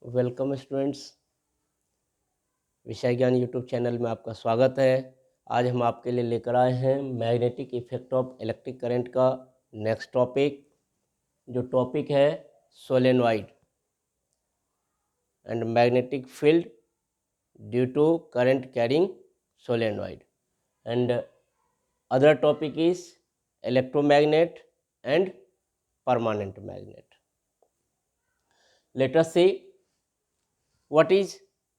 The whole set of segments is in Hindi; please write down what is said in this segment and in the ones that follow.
वेलकम स्टूडेंट्स, विषय ज्ञान यूट्यूब चैनल में आपका स्वागत है। आज हम आपके लिए लेकर आए हैं magnetic effect of electric current का नेक्स्ट टॉपिक, जो टॉपिक है solenoid and magnetic field due to current carrying solenoid and other topic is electromagnet and permanent magnet. Let us see what is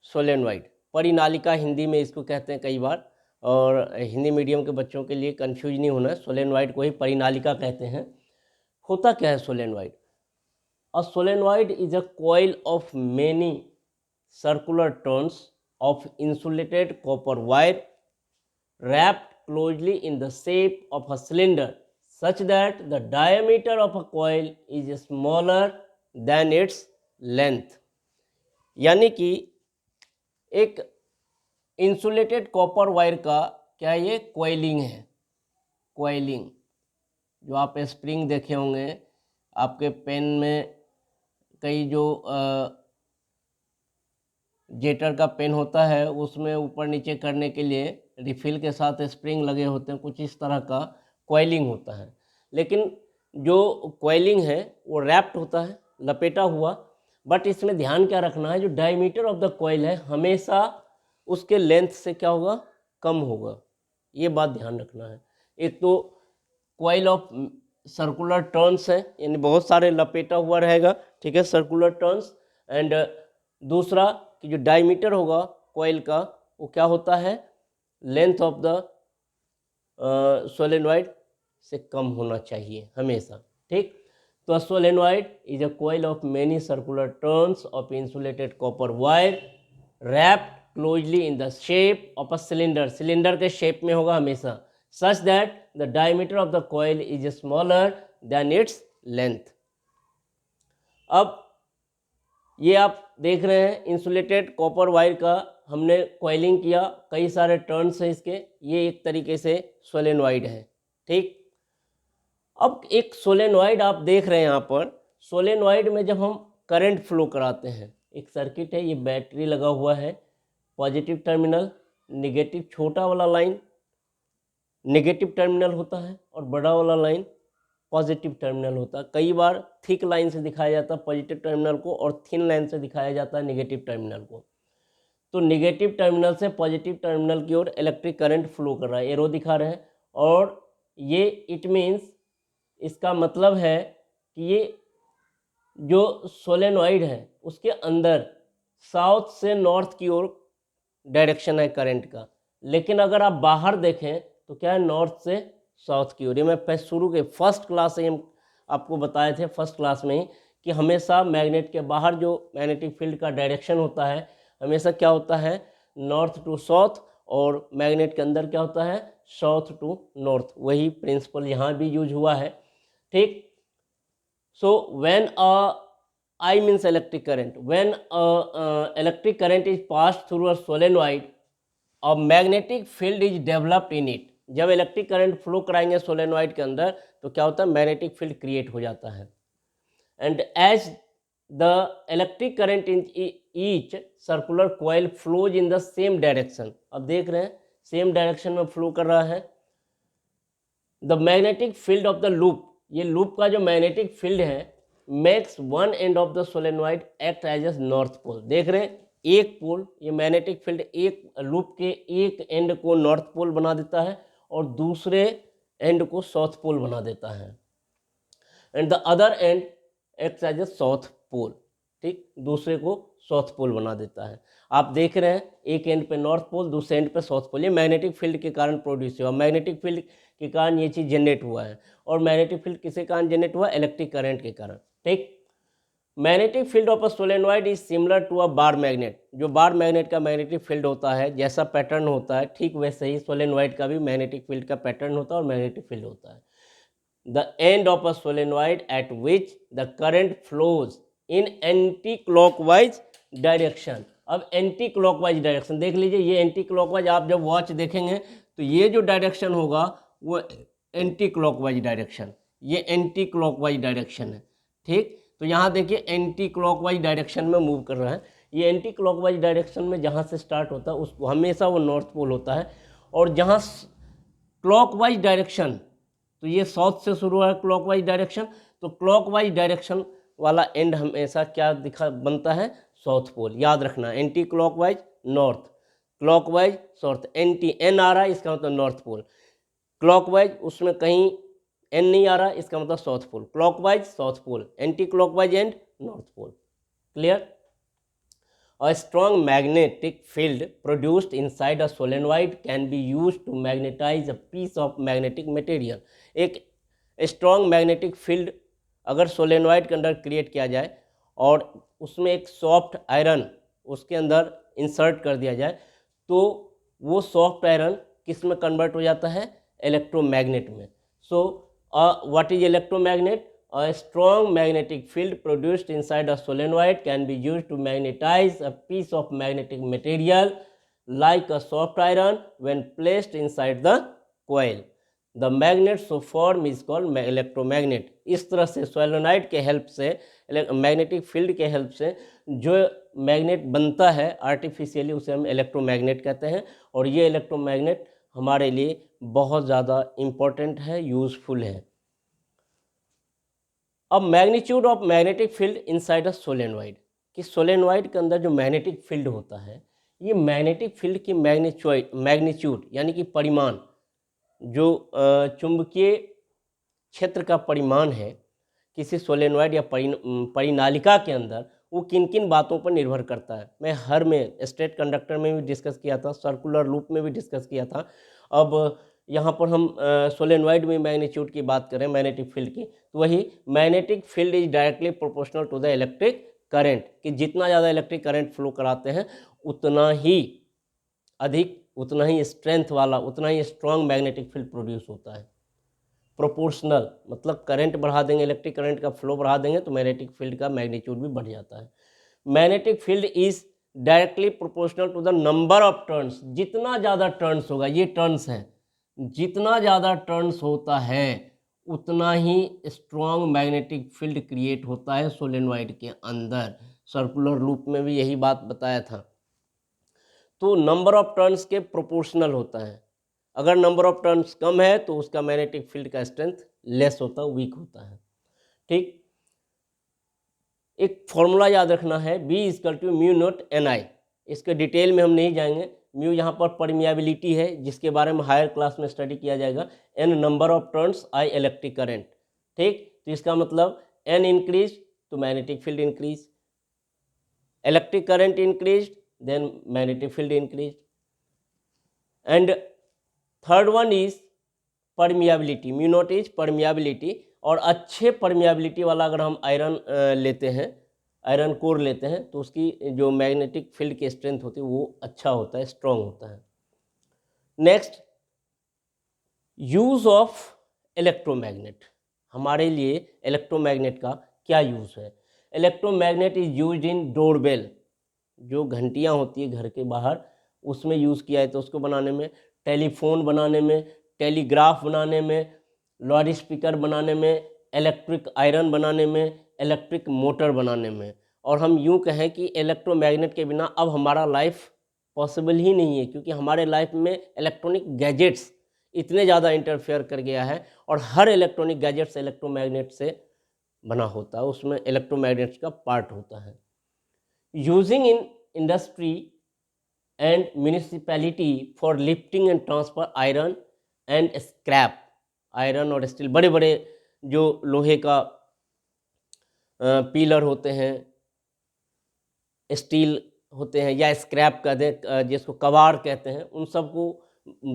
solenoid. परिनालिका हिंदी में इसको कहते हैं कई बार, और हिंदी मीडियम के बच्चों के लिए कंफ्यूज नहीं होना, सोलेनॉइड को ही परिनालिका कहते हैं। होता क्या है solenoid? A solenoid is a coil of many circular turns of insulated copper wire wrapped closely in the shape of a cylinder such that the diameter of a coil is smaller than its length। यानी कि एक इंसुलेटेड कॉपर वायर का क्या ये कॉइलिंग है। कॉइलिंग जो आप स्प्रिंग देखे होंगे आपके पेन में, कई जो जेटर का पेन होता है उसमें ऊपर नीचे करने के लिए रिफिल के साथ स्प्रिंग लगे होते हैं, कुछ इस तरह का कॉइलिंग होता है। लेकिन जो कॉइलिंग है वो रैप्ड होता है, लपेटा हुआ। बट इसमें ध्यान क्या रखना है, जो डायमीटर ऑफ द कॉइल है हमेशा उसके लेंथ से क्या होगा, कम होगा। ये बात ध्यान रखना है। एक तो कॉइल ऑफ सर्कुलर टर्न्स है, यानी बहुत सारे लपेटा हुआ रहेगा, ठीक है, सर्कुलर टर्न्स। एंड दूसरा कि जो डायमीटर होगा कॉइल का वो क्या होता है, लेंथ ऑफ द सोलेनॉइड से कम होना चाहिए हमेशा, ठीक। तो solenoid is a coil of many circular turns of insulated copper wire wrapped closely in the shape of a cylinder. Cylinder के शेप में होगा हमेशा, such that the diameter of the coil is smaller than its length. अब ये आप देख रहे हैं इंसुलेटेड कॉपर वायर का हमने कॉइलिंग किया, कई सारे टर्न्स हैं इसके, ये एक तरीके से सोलेनॉइड है, ठीक। अब एक सोलेनॉइड आप देख रहे हैं यहाँ पर, सोलेनॉइड में जब हम करंट फ्लो कराते हैं, एक सर्किट है, ये बैटरी लगा हुआ है, पॉजिटिव टर्मिनल, नेगेटिव, छोटा वाला लाइन नेगेटिव टर्मिनल होता है और बड़ा वाला लाइन पॉजिटिव टर्मिनल होता है। कई बार थिक लाइन से दिखाया जाता है पॉजिटिव टर्मिनल को और थिन लाइन से दिखाया जाता है नेगेटिव टर्मिनल को। तो नेगेटिव टर्मिनल से पॉजिटिव टर्मिनल की ओर इलेक्ट्रिक करंट फ्लो कर रहा है, एरो दिखा रहे हैं। और ये इट मीन्स, इसका मतलब है कि ये जो सोलेनॉइड है उसके अंदर साउथ से नॉर्थ की ओर डायरेक्शन है करंट का। लेकिन अगर आप बाहर देखें तो क्या है, नॉर्थ से साउथ की ओर। ये मैं शुरू के फर्स्ट क्लास से हम आपको बताए थे, फर्स्ट क्लास में ही, कि हमेशा मैग्नेट के बाहर जो मैग्नेटिक फील्ड का डायरेक्शन होता है हमेशा क्या होता है, नॉर्थ टू साउथ, और मैग्नेट के अंदर क्या होता है, साउथ टू नॉर्थ। वही प्रिंसिपल यहाँ भी यूज हुआ है, ठीक। So when I means electric current, when electric current is passed through a solenoid, a magnetic field is developed in it। जब इलेक्ट्रिक करंट फ्लो कराएंगे सोलेनॉइड के अंदर तो क्या होता है, मैग्नेटिक फील्ड क्रिएट हो जाता है। And as the electric current in each circular coil flows in the same direction, अब देख रहे हैं सेम डायरेक्शन में फ्लो कर रहा है। The magnetic field of the loop, ये लूप का जो मैग्नेटिक फील्ड है, makes one end of the solenoid act as a north pole. देख रहे हैं एक पोल, ये मैग्नेटिक फील्ड एक लूप के एक एंड को नॉर्थ पोल बना देता है और दूसरे एंड को साउथ पोल बना देता है। And the other end act as a south pole, ठीक, दूसरे को साउथ पोल बना देता है। आप देख रहे हैं एक एंड पे नॉर्थ पोल, दूसरे एंड पे साउथ पोल। ये मैग्नेटिक फील्ड के कारण प्रोड्यूस हुआ, मैग्नेटिक फील्ड के कारण ये चीज़ जनरेट हुआ है। और मैग्नेटिक फील्ड किसके कारण जनरेट हुआ, इलेक्ट्रिक करंट के कारण, ठीक। Magnetic field of a solenoid is similar to a bar magnet. जो बार मैग्नेट का मैग्नेटिक फील्ड होता है, जैसा पैटर्न होता है, ठीक वैसे ही सोलेनॉइड का भी मैग्नेटिक फील्ड का पैटर्न होता है और मैग्नेटिक फील्ड होता है। The end of a solenoid eight which the current flows in anti clockwise direction. अब एंटी क्लॉकवाइज डायरेक्शन देख लीजिए, ये एंटी क्लॉकवाइज, आप जब वॉच देखेंगे तो ये जो डायरेक्शन होगा वो एंटी क्लॉकवाइज डायरेक्शन, ये एंटी क्लॉकवाइज डायरेक्शन है, ठीक। तो यहाँ देखिए एंटी क्लॉकवाइज डायरेक्शन में मूव कर रहा है। ये एंटी क्लॉकवाइज डायरेक्शन में जहाँ से स्टार्ट होता है उसको हमेशा वो नॉर्थ पोल होता है, और जहाँ क्लॉकवाइज डायरेक्शन, तो ये साउथ से शुरू है क्लॉकवाइज डायरेक्शन, तो क्लॉकवाइज डायरेक्शन वाला एंड हमेशा क्या दिखा बनता है, साउथ पोल। याद रखना, anti clockwise north, clockwise south, anti N आ रहा है इसका मतलब नॉर्थ पोल, क्लॉकवाइज उसमें कहीं एन नहीं आ रहा इसका मतलब south pole, clockwise south pole, anti clockwise and north pole. Clear? A strong magnetic field produced inside a solenoid can be used to magnetize a piece of magnetic material. एक strong magnetic field अगर सोलेनॉइड के अंदर क्रिएट किया जाए और उसमें एक सॉफ्ट आयरन उसके अंदर इंसर्ट कर दिया जाए, तो वो सॉफ्ट आयरन किस में कन्वर्ट हो जाता है, इलेक्ट्रोमैग्नेट में। So what is electromagnet? A strong magnetic field produced inside a solenoid can be used to magnetize a piece of magnetic material like a soft iron when placed inside the coil. The magnet so form is called electromagnet. इस तरह से सोलेनॉइड के हेल्प से, मैग्नेटिक फील्ड के हेल्प से जो मैग्नेट बनता है आर्टिफिशियली, उसे हम इलेक्ट्रोमैग्नेट कहते हैं। और ये इलेक्ट्रोमैग्नेट हमारे लिए बहुत ज़्यादा इम्पोर्टेंट है, यूज़फुल है। अब magnitude of magnetic field inside a solenoid, कि सोलेनॉइड के अंदर जो मैग्नेटिक फील्ड होता है, ये मैग्नेटिक फील्ड की मैग्नीट्यूड यानी कि परिमाण, जो चुंबकीय क्षेत्र का परिमाण है किसी सोलेनॉइड या परिनालिका के अंदर, वो किन किन बातों पर निर्भर करता है। मैं हर में स्ट्रेट कंडक्टर में भी डिस्कस किया था, सर्कुलर लूप में भी डिस्कस किया था। अब यहाँ पर हम सोलेनॉइड में मैग्नीट्यूड की बात करें मैग्नेटिक फील्ड की, तो वही magnetic field is directly proportional to the electric current, कि जितना ज़्यादा इलेक्ट्रिक करंट फ्लो कराते हैं उतना ही अधिक, उतना ही स्ट्रेंथ वाला, उतना ही स्ट्रॉन्ग मैग्नेटिक फील्ड प्रोड्यूस होता है। प्रोपोर्शनल मतलब करंट बढ़ा देंगे, इलेक्ट्रिक करंट का फ्लो बढ़ा देंगे तो मैग्नेटिक फील्ड का मैग्नीट्यूड भी बढ़ जाता है। Magnetic field is directly proportional to the number of turns, जितना ज़्यादा टर्न्स होगा, ये टर्न्स हैं, जितना ज़्यादा टर्न्स होता है उतना ही स्ट्रॉन्ग मैग्नेटिक फील्ड क्रिएट होता है सोलेनॉइड के अंदर। सर्कुलर लूप में भी यही बात बताया था। तो नंबर ऑफ टर्न्स के प्रोपोर्शनल होता है। अगर नंबर ऑफ टर्न्स कम है तो उसका मैग्नेटिक फील्ड का स्ट्रेंथ लेस होता है, वीक होता है। ठीक, एक फॉर्मूला याद रखना है, B equal to mu naught NI। इसके डिटेल में हम नहीं जाएंगे। म्यू यहाँ पर परमियाबिलिटी है, जिसके बारे में हायर क्लास में स्टडी किया जाएगा। N number of turns, I electric current. ठीक, तो इसका मतलब N इंक्रीज तो magnetic field increase, electric current increase then magnetic field increase. And third one is permeability, mu naught is permeability. और अच्छे परमियाबिलिटी वाला अगर हम आयरन लेते हैं, आयरन कोर लेते हैं, तो उसकी जो मैग्नेटिक फील्ड की स्ट्रेंथ होती है वो अच्छा होता है, स्ट्रॉन्ग होता है। Next, use of electromagnet. हमारे लिए इलेक्ट्रोमैग्नेट का क्या यूज़ है? Electromagnet is used in doorbell, जो घंटियाँ होती है घर के बाहर, उसमें यूज़ किया है, तो उसको बनाने में, टेलीफोन बनाने में, टेलीग्राफ बनाने में, लाउड स्पीकर बनाने में, इलेक्ट्रिक आयरन बनाने में, इलेक्ट्रिक मोटर बनाने में। और हम यूँ कहें कि इलेक्ट्रोमैग्नेट के बिना अब हमारा लाइफ पॉसिबल ही नहीं है, क्योंकि हमारे लाइफ में इलेक्ट्रॉनिक गैजेट्स इतने ज़्यादा इंटरफेयर कर गया है, और हर इलेक्ट्रॉनिक गैजेट्स इलेक्ट्रोमैग्नेट से बना होता है, उसमें इलेक्ट्रोमैग्नेट्स का पार्ट होता है। Using in industry and municipality for lifting and transfer iron and scrap, iron और स्टील, बड़े बड़े जो लोहे का पिलर होते हैं, स्टील होते हैं, या स्क्रैप कहते हैं जिसको कबाड़ कहते हैं, उन सबको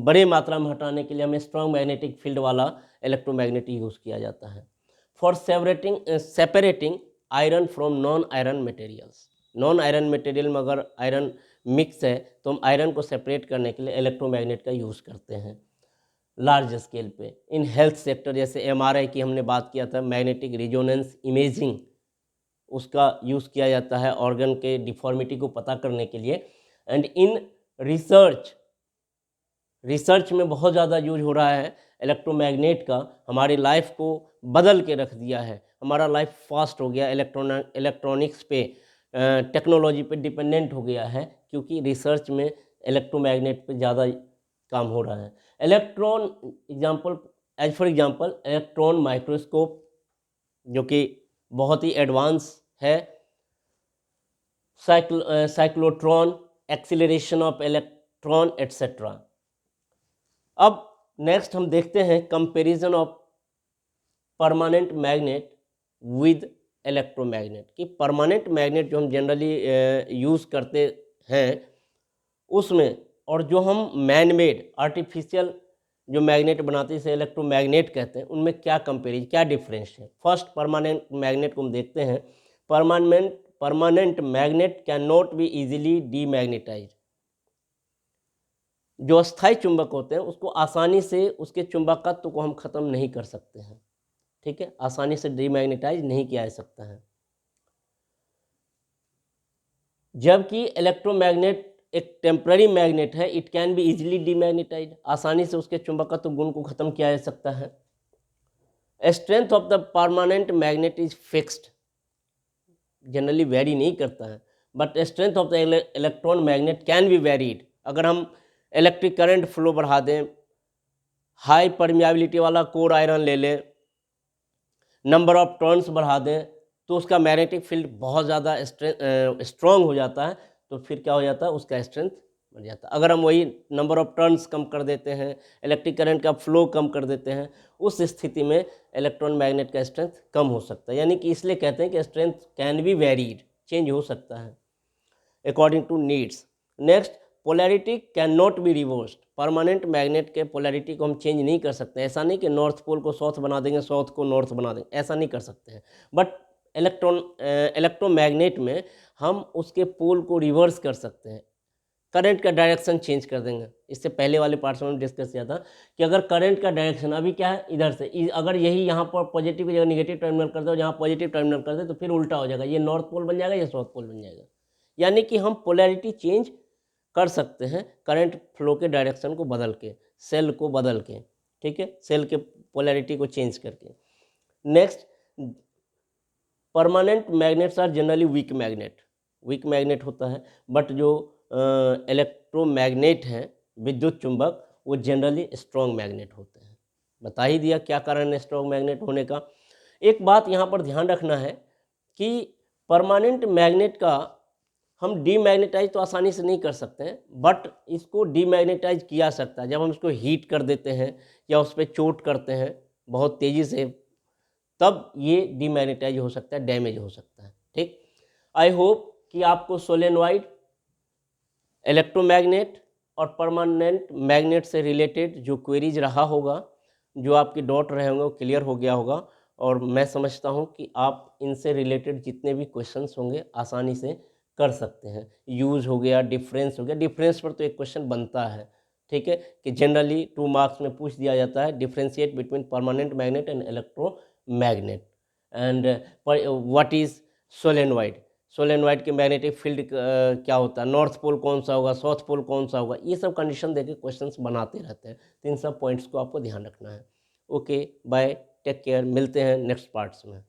बड़े मात्रा में हटाने के लिए हमें स्ट्रॉन्ग मैग्नेटिक फील्ड वाला इलेक्ट्रोमैग्नेट यूज़ किया जाता है। For separating iron from non iron materials, non iron material में अगर आयरन मिक्स है तो हम आयरन को सेपरेट करने के लिए इलेक्ट्रोमैग्नेट का यूज़ करते हैं लार्ज स्केल पे। इन हेल्थ सेक्टर, जैसे MRI की हमने बात किया था, मैग्नेटिक रिजोनेंस इमेजिंग, उसका यूज़ किया जाता है ऑर्गन के डिफॉर्मिटी को पता करने के लिए। एंड इन रिसर्च में बहुत ज़्यादा यूज हो रहा है इलेक्ट्रोमैग्नेट का, हमारी लाइफ को बदल के रख दिया है। हमारा लाइफ फास्ट हो गया, इलेक्ट्रॉनिक्स पे, टेक्नोलॉजी पे डिपेंडेंट हो गया है, क्योंकि रिसर्च में इलेक्ट्रोमैग्नेट पे ज़्यादा काम हो रहा है। Electron for example electron microscope, जो कि बहुत ही एडवांस है, cyclotron, acceleration of electron etcetera. अब नेक्स्ट हम देखते हैं comparison of permanent magnet with electromagnet, कि परमानेंट मैग्नेट जो हम जनरली यूज़ करते हैं उसमें, और जो हम मैन मेड आर्टिफिशियल जो मैग्नेट बनाते हैं, इसे इलेक्ट्रोमैग्नेट कहते हैं, उनमें क्या डिफरेंस है। फर्स्ट परमानेंट मैग्नेट को हम देखते हैं। Permanent magnet can not be easily demagnetise. जो अस्थायी चुंबक होते हैं उसको आसानी से उसके चुंबकत्व को हम खत्म नहीं कर सकते हैं, ठीक है, आसानी से डीमैग्नेटाइज नहीं किया जा सकता है। जबकि इलेक्ट्रोमैग्नेट एक टेम्पररी मैग्नेट है, it can be easily demagnetise, आसानी से उसके चुंबकत्व गुण को खत्म किया जा सकता है। Strength of the permanent magnet is fixed, generally very नहीं करता है, but strength of the electron magnet can be varied. अगर हम इलेक्ट्रिक करंट फ्लो बढ़ा दें, हाई परमियाबिलिटी वाला कोर आयरन ले लें, नंबर ऑफ टर्न्स बढ़ा दें, तो उसका मैग्नेटिक फील्ड बहुत ज़्यादा स्ट्रॉन्ग हो जाता है, तो फिर क्या हो जाता है, उसका स्ट्रेंथ बढ़ जाता है। अगर हम वही नंबर ऑफ टर्न्स कम कर देते हैं, इलेक्ट्रिक करंट का फ्लो कम कर देते हैं, उस स्थिति में इलेक्ट्रॉन मैग्नेट का स्ट्रेंथ कम हो सकता है। यानी कि इसलिए कहते हैं कि strength can be varied, change हो सकता है according to needs. Next, polarity can not be reversed. Permanent magnet के पोलैरिटी को हम चेंज नहीं कर सकते। ऐसा नहीं कि नॉर्थ पोल को साउथ बना देंगे, साउथ को नॉर्थ बना देंगे, ऐसा नहीं कर सकते हैं। बट इलेक्ट्रोमैग्नेट में हम उसके पोल को रिवर्स कर सकते हैं, करंट का डायरेक्शन चेंज कर देंगे। इससे पहले वाले पार्ट्स में डिस्कस किया था कि अगर करंट का डायरेक्शन अभी क्या है, इधर से, अगर यही यहाँ पर पॉजिटिव की जगह निगेटिव टर्मिनल कर दो, यहाँ पॉजिटिव टर्मिनल कर दे, तो फिर उल्टा हो जाएगा, ये नॉर्थ पोल बन जाएगा, ये साउथ पोल बन जाएगा। यानी कि हम पोलैरिटी चेंज कर सकते हैं करंट फ्लो के डायरेक्शन को बदल के, सेल को बदल के, ठीक है, सेल के पोलैरिटी को चेंज करके। Next, permanent magnets are generally weak magnet होता है, बट जो इलेक्ट्रोमैग्नेट हैं, विद्युत चुंबक, वो जनरली स्ट्रॉन्ग मैग्नेट होते हैं। बता ही दिया क्या कारण है स्ट्रॉन्ग मैग्नेट होने का। एक बात यहाँ पर ध्यान रखना है कि परमानेंट मैग्नेट का हम डीमैग्नेटाइज तो आसानी से नहीं कर सकते हैं, बट इसको डीमैग्नेटाइज किया सकता है जब हम इसको हीट कर देते हैं या उस पर चोट करते हैं बहुत तेज़ी से, तब ये डीमैग्नेटाइज हो सकता है, डैमेज हो सकता है, ठीक। आई होप कि आपको सोलेनॉइड, इलेक्ट्रोमैग्नेट और परमानेंट मैग्नेट से रिलेटेड जो क्वेरीज रहा होगा, जो आपके डाउट रहे होंगे, वो क्लियर हो गया होगा। और मैं समझता हूँ कि आप इनसे रिलेटेड जितने भी क्वेश्चंस होंगे आसानी से कर सकते हैं। यूज हो गया, डिफरेंस हो गया, डिफरेंस पर तो एक क्वेश्चन बनता है, ठीक है, कि जनरली 2 मार्क्स में पूछ दिया जाता है, differentiate between permanent magnet and electromagnet, and what is solenoid के मैग्नेटिक फील्ड क्या होता है, नॉर्थ पोल कौन सा होगा, साउथ पोल कौन सा होगा, ये सब कंडीशन देके क्वेश्चंस बनाते रहते हैं। तो इन सब पॉइंट्स को आपको ध्यान रखना है। ओके, बाय, टेक केयर, मिलते हैं नेक्स्ट पार्ट्स में।